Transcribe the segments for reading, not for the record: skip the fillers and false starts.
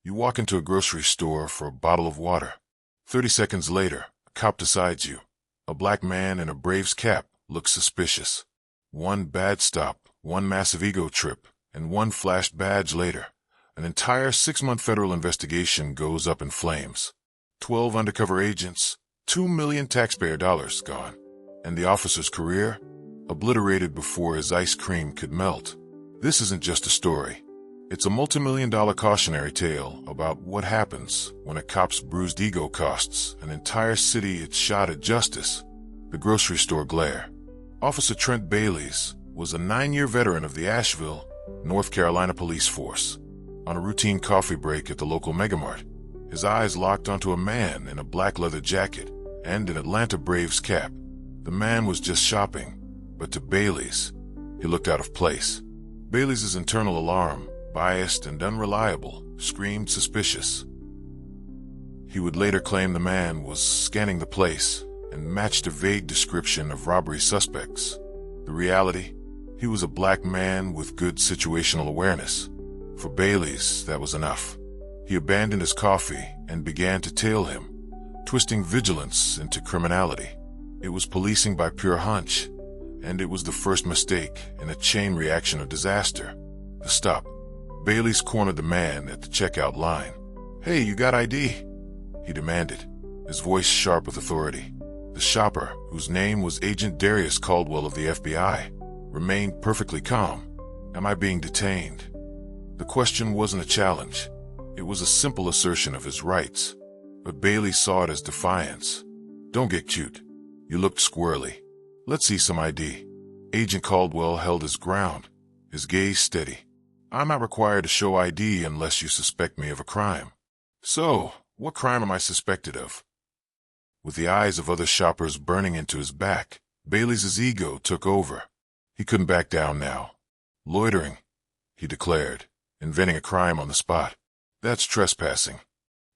You walk into a grocery store for a bottle of water. 30 seconds later, a cop decides you. A black man in a Braves cap looks suspicious. One bad stop, one massive ego trip, and one flashed badge later. An entire 6-month federal investigation goes up in flames. 12 undercover agents, $2 million taxpayer dollars gone. And the officer's career? Obliterated before his ice cream could melt. This isn't just a story. It's a multi-million-dollar cautionary tale about what happens when a cop's bruised ego costs an entire city its shot at justice. The grocery store glare. Officer Trent Bailis was a 9-year veteran of the Asheville, North Carolina police force. On a routine coffee break at the local megamart, his eyes locked onto a man in a black leather jacket and an Atlanta Braves cap. The man was just shopping, but to Bailis, he looked out of place. Bailis's internal alarm, biased and unreliable, screamed suspicious. He would later claim the man was scanning the place and matched a vague description of robbery suspects. The reality? He was a black man with good situational awareness. For Bailis, that was enough. He abandoned his coffee and began to tail him, twisting vigilance into criminality. It was policing by pure hunch, and it was the first mistake in a chain reaction of disaster. The stop. Bailis cornered the man at the checkout line. "Hey, you got ID?" he demanded, his voice sharp with authority. The shopper, whose name was Agent Darius Caldwell of the FBI, remained perfectly calm. "Am I being detained?" The question wasn't a challenge. It was a simple assertion of his rights. But Bailis saw it as defiance. "Don't get cute. You looked squirrely. Let's see some ID." Agent Caldwell held his ground, his gaze steady. "I'm not required to show ID unless you suspect me of a crime." "So, what crime am I suspected of?" With the eyes of other shoppers burning into his back, Bailis's ego took over. He couldn't back down now. "Loitering," he declared, inventing a crime on the spot. "That's trespassing."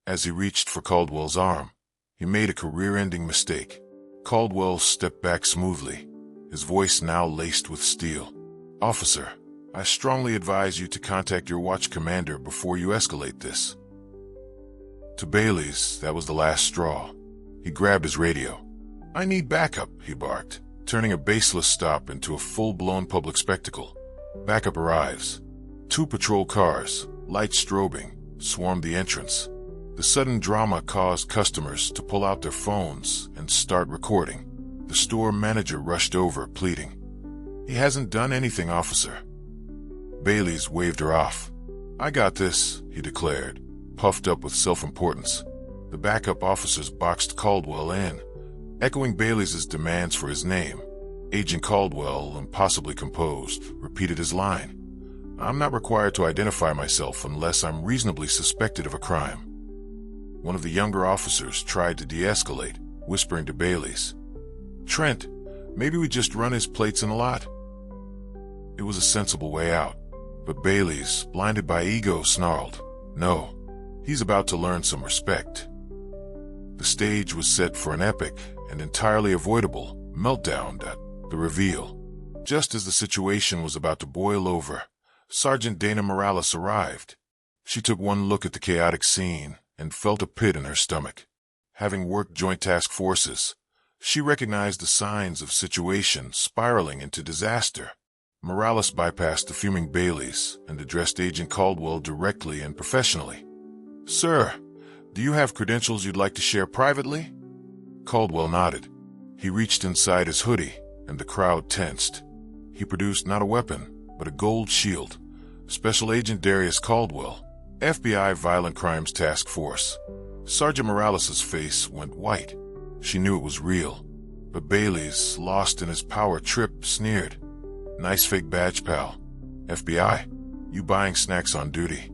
As he reached for Caldwell's arm, he made a career-ending mistake. Caldwell stepped back smoothly, his voice now laced with steel. "Officer, I strongly advise you to contact your watch commander before you escalate this." To Bailis, that was the last straw. He grabbed his radio. "I need backup," he barked, turning a baseless stop into a full-blown public spectacle. Backup arrives. 2 patrol cars, lights strobing, swarmed the entrance. The sudden drama caused customers to pull out their phones and start recording. The store manager rushed over, pleading. "He hasn't done anything, officer." Bailis waved her off. "I got this," he declared, puffed up with self-importance. The backup officers boxed Caldwell in, echoing Bailis's demands for his name. Agent Caldwell, impossibly composed, repeated his line. "I'm not required to identify myself unless I'm reasonably suspected of a crime." One of the younger officers tried to de-escalate, whispering to Bailis, "Trent, maybe we just run his plates in a lot." It was a sensible way out, but Bailis, blinded by ego, snarled, "No, he's about to learn some respect." The stage was set for an epic and entirely avoidable meltdown at the reveal. Just as the situation was about to boil over, Sergeant Dana Morales arrived. She took one look at the chaotic scene and felt a pit in her stomach. Having worked joint task forces, she recognized the signs of situation spiraling into disaster. Morales bypassed the fuming Bailis and addressed Agent Caldwell directly and professionally. "Sir, do you have credentials you'd like to share privately?" Caldwell nodded. He reached inside his hoodie, and the crowd tensed. He produced not a weapon, but a gold shield. Special Agent Darius Caldwell, FBI Violent Crimes Task Force. Sergeant Morales' face went white. She knew it was real. But Bailis, lost in his power trip, sneered. "Nice fake badge, pal. FBI, you buying snacks on duty?"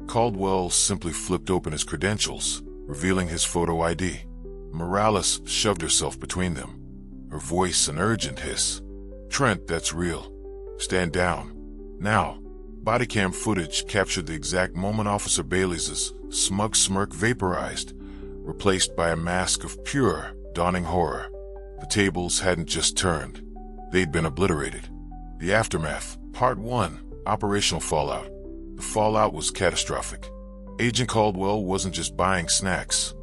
Caldwell simply flipped open his credentials, revealing his photo ID. Morales shoved herself between them, her voice an urgent hiss. "Trent, that's real. Stand down. Now." Bodycam footage captured the exact moment Officer Bailis's smug smirk vaporized, replaced by a mask of pure, dawning horror. The tables hadn't just turned. They'd been obliterated. The aftermath, Part 1, Operational Fallout. The fallout was catastrophic. Agent Caldwell wasn't just buying snacks.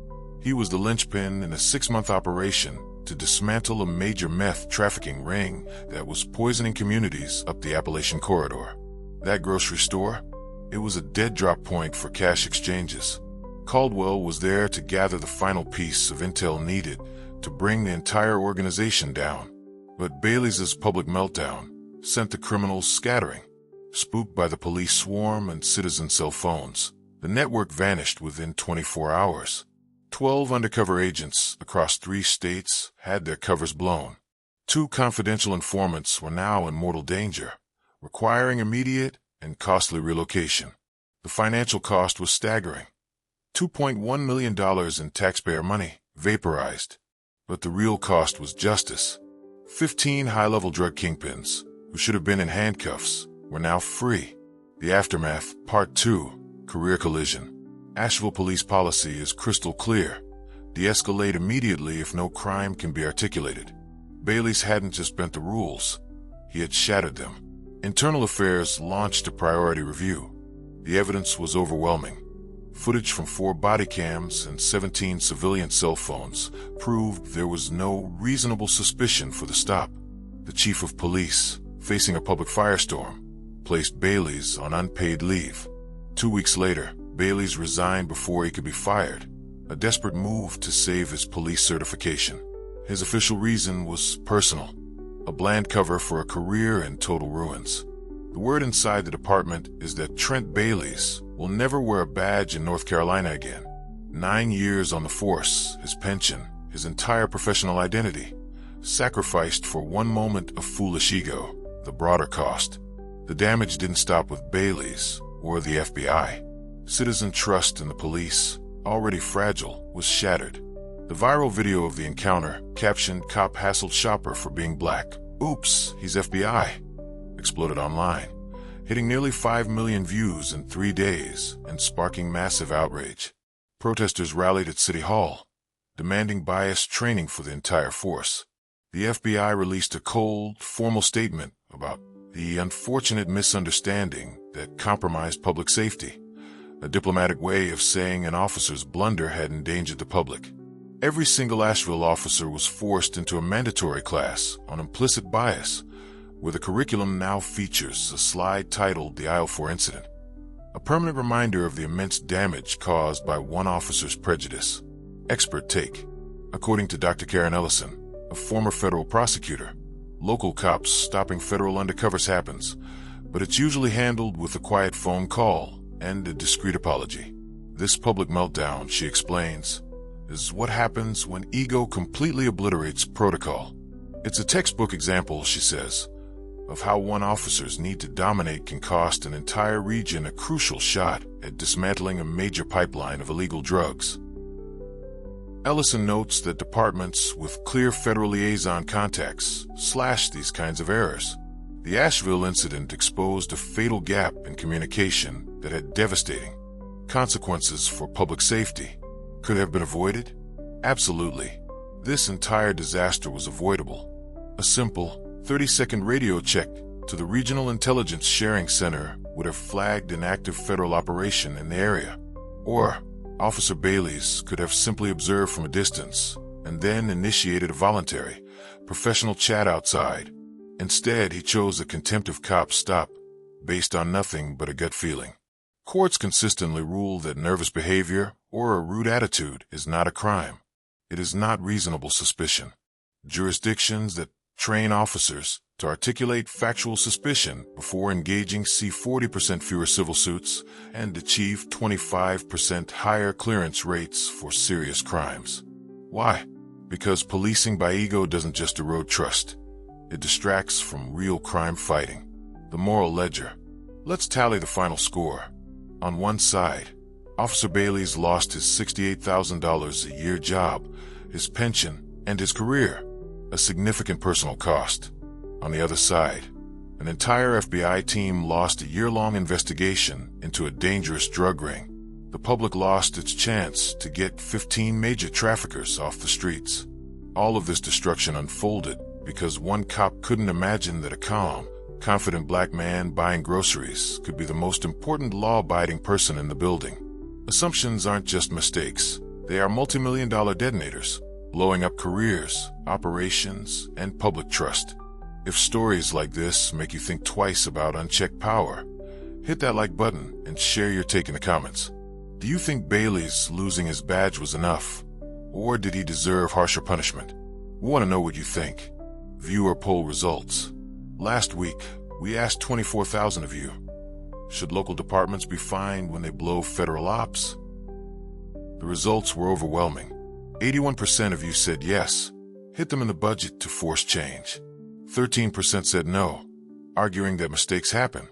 He was the linchpin in a 6-month operation to dismantle a major meth trafficking ring that was poisoning communities up the Appalachian Corridor. That grocery store? It was a dead drop point for cash exchanges. Caldwell was there to gather the final piece of intel needed to bring the entire organization down. But Bailis's public meltdown sent the criminals scattering. Spooked by the police swarm and citizen cell phones, the network vanished within 24 hours. 12 undercover agents across 3 states had their covers blown. 2 confidential informants were now in mortal danger, requiring immediate and costly relocation. The financial cost was staggering. $2.1 million in taxpayer money vaporized. But the real cost was justice. 15 high-level drug kingpins, who should have been in handcuffs, were now free. The aftermath, Part 2, Career Collision. Asheville police policy is crystal clear. De-escalate immediately if no crime can be articulated. Bailis hadn't just bent the rules. He had shattered them. Internal Affairs launched a priority review. The evidence was overwhelming. Footage from 4 body cams and 17 civilian cell phones proved there was no reasonable suspicion for the stop. The chief of police, facing a public firestorm, placed Bailis on unpaid leave. 2 weeks later, Bailis resigned before he could be fired, a desperate move to save his police certification. His official reason was personal, a bland cover for a career in total ruins. The word inside the department is that Trent Bailis will never wear a badge in North Carolina again. 9 years on the force, his pension, his entire professional identity, sacrificed for one moment of foolish ego, the broader cost. The damage didn't stop with Bailis or the FBI. Citizen trust in the police, already fragile, was shattered. The viral video of the encounter, captioned "Cop hassled shopper for being black. Oops, he's FBI," exploded online, hitting nearly 5 million views in 3 days and sparking massive outrage. Protesters rallied at City Hall, demanding bias training for the entire force. The FBI released a cold, formal statement about the unfortunate misunderstanding that compromised public safety, a diplomatic way of saying an officer's blunder had endangered the public. Every single Asheville officer was forced into a mandatory class on implicit bias, where the curriculum now features a slide titled The Aisle 4 Incident, a permanent reminder of the immense damage caused by one officer's prejudice. Expert take. According to Dr. Karen Ellison, a former federal prosecutor, local cops stopping federal undercovers happens, but it's usually handled with a quiet phone call and a discreet apology. This public meltdown, she explains, is what happens when ego completely obliterates protocol. It's a textbook example, she says, of how one officer's need to dominate can cost an entire region a crucial shot at dismantling a major pipeline of illegal drugs. Ellison notes that departments with clear federal liaison contacts slash these kinds of errors. The Asheville incident exposed a fatal gap in communication that had devastating consequences for public safety. Could it have been avoided? Absolutely. This entire disaster was avoidable. A simple 30-second radio check to the Regional Intelligence Sharing Center would have flagged an active federal operation in the area. Or Officer Bailis could have simply observed from a distance and then initiated a voluntary, professional chat outside. Instead, he chose a contempt of cops stop based on nothing but a gut feeling. Courts consistently rule that nervous behavior or a rude attitude is not a crime. It is not reasonable suspicion. Jurisdictions that train officers to articulate factual suspicion before engaging see 40% fewer civil suits and achieve 25% higher clearance rates for serious crimes. Why? Because policing by ego doesn't just erode trust. It distracts from real crime fighting. The moral ledger. Let's tally the final score. On one side, Officer Bailis lost his $68,000 a year job, his pension, and his career, a significant personal cost. On the other side, an entire FBI team lost a year-long investigation into a dangerous drug ring. The public lost its chance to get 15 major traffickers off the streets. All of this destruction unfolded because one cop couldn't imagine that a calm, confident black man buying groceries could be the most important law-abiding person in the building. Assumptions aren't just mistakes. They are multi-million-dollar detonators, blowing up careers, operations, and public trust. If stories like this make you think twice about unchecked power, hit that like button and share your take in the comments. Do you think Bailis losing his badge was enough? Or did he deserve harsher punishment? We want to know what you think. Viewer poll results. Last week, we asked 24,000 of you, should local departments be fined when they blow federal ops? The results were overwhelming. 81% of you said yes, hit them in the budget to force change. 13% said no, arguing that mistakes happen.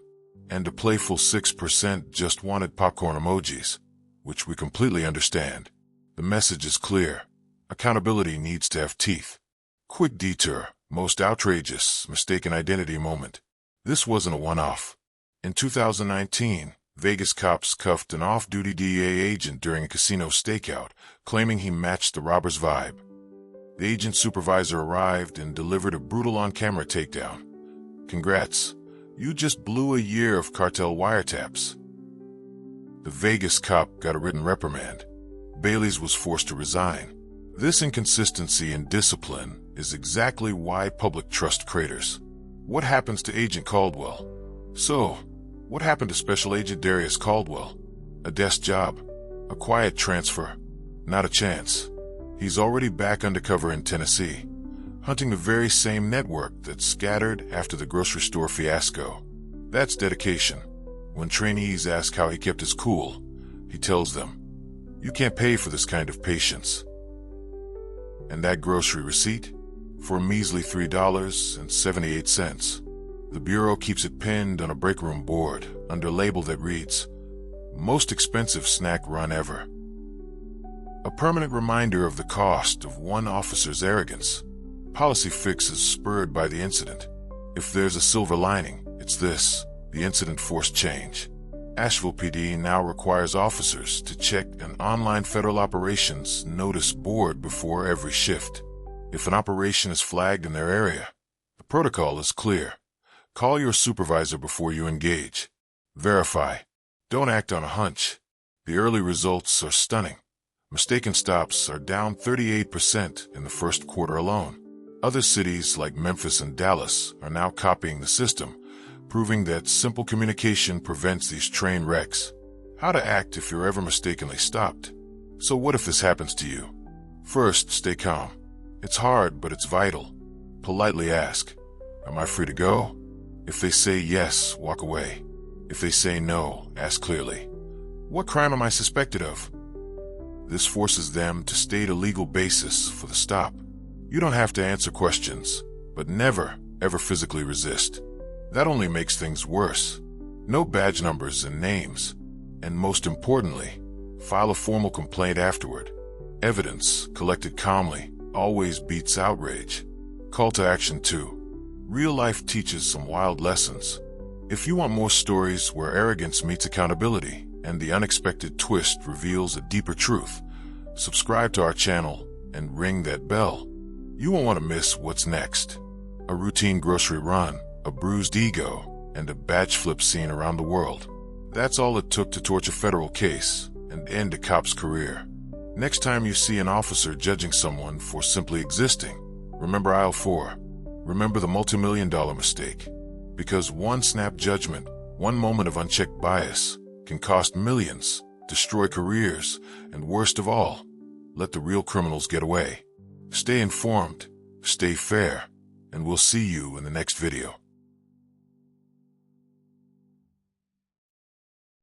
And a playful 6% just wanted popcorn emojis, which we completely understand. The message is clear. Accountability needs to have teeth. Quick detour, most outrageous, mistaken identity moment. This wasn't a one-off. In 2019, Vegas cops cuffed an off-duty DEA agent during a casino stakeout, claiming he matched the robber's vibe. The agent supervisor arrived and delivered a brutal on-camera takedown. Congrats, you just blew a year of cartel wiretaps. The Vegas cop got a written reprimand. Bailis was forced to resign. This inconsistency in discipline is exactly why public trust craters. What happens to Agent Caldwell? So, what happened to Special Agent Darius Caldwell? A desk job? A quiet transfer? Not a chance. He's already back undercover in Tennessee, hunting the very same network that scattered after the grocery store fiasco. That's dedication. When trainees ask how he kept his cool, he tells them, "You can't pay for this kind of patience." And that grocery receipt? For a measly $3.78. The Bureau keeps it pinned on a break room board under a label that reads, "Most expensive snack run ever." A permanent reminder of the cost of one officer's arrogance. Policy fixes spurred by the incident. If there's a silver lining, it's this: the incident forced change. Asheville PD now requires officers to check an online federal operations notice board before every shift. If an operation is flagged in their area, the protocol is clear. Call your supervisor before you engage. Verify. Don't act on a hunch. The early results are stunning. Mistaken stops are down 38% in the first quarter alone. Other cities like Memphis and Dallas are now copying the system, proving that simple communication prevents these train wrecks. How to act if you're ever mistakenly stopped. So what if this happens to you? First, stay calm. It's hard, but it's vital. Politely ask, "Am I free to go?" If they say yes, walk away. If they say no, ask clearly, "What crime am I suspected of?" This forces them to state a legal basis for the stop. You don't have to answer questions, but never, ever physically resist. That only makes things worse. No badge numbers and names. And most importantly, file a formal complaint afterward. Evidence, collected calmly, always beats outrage. Call to action 2. Real life teaches some wild lessons. If you want more stories where arrogance meets accountability and the unexpected twist reveals a deeper truth, subscribe to our channel and ring that bell. You won't want to miss what's next. A routine grocery run, a bruised ego, and a badge flip scene around the world. That's all it took to torch a federal case and end a cop's career. Next time you see an officer judging someone for simply existing, remember aisle 4. Remember the multi-million-dollar mistake. Because one snap judgment, one moment of unchecked bias, can cost millions, destroy careers, and worst of all, let the real criminals get away. Stay informed, stay fair, and we'll see you in the next video.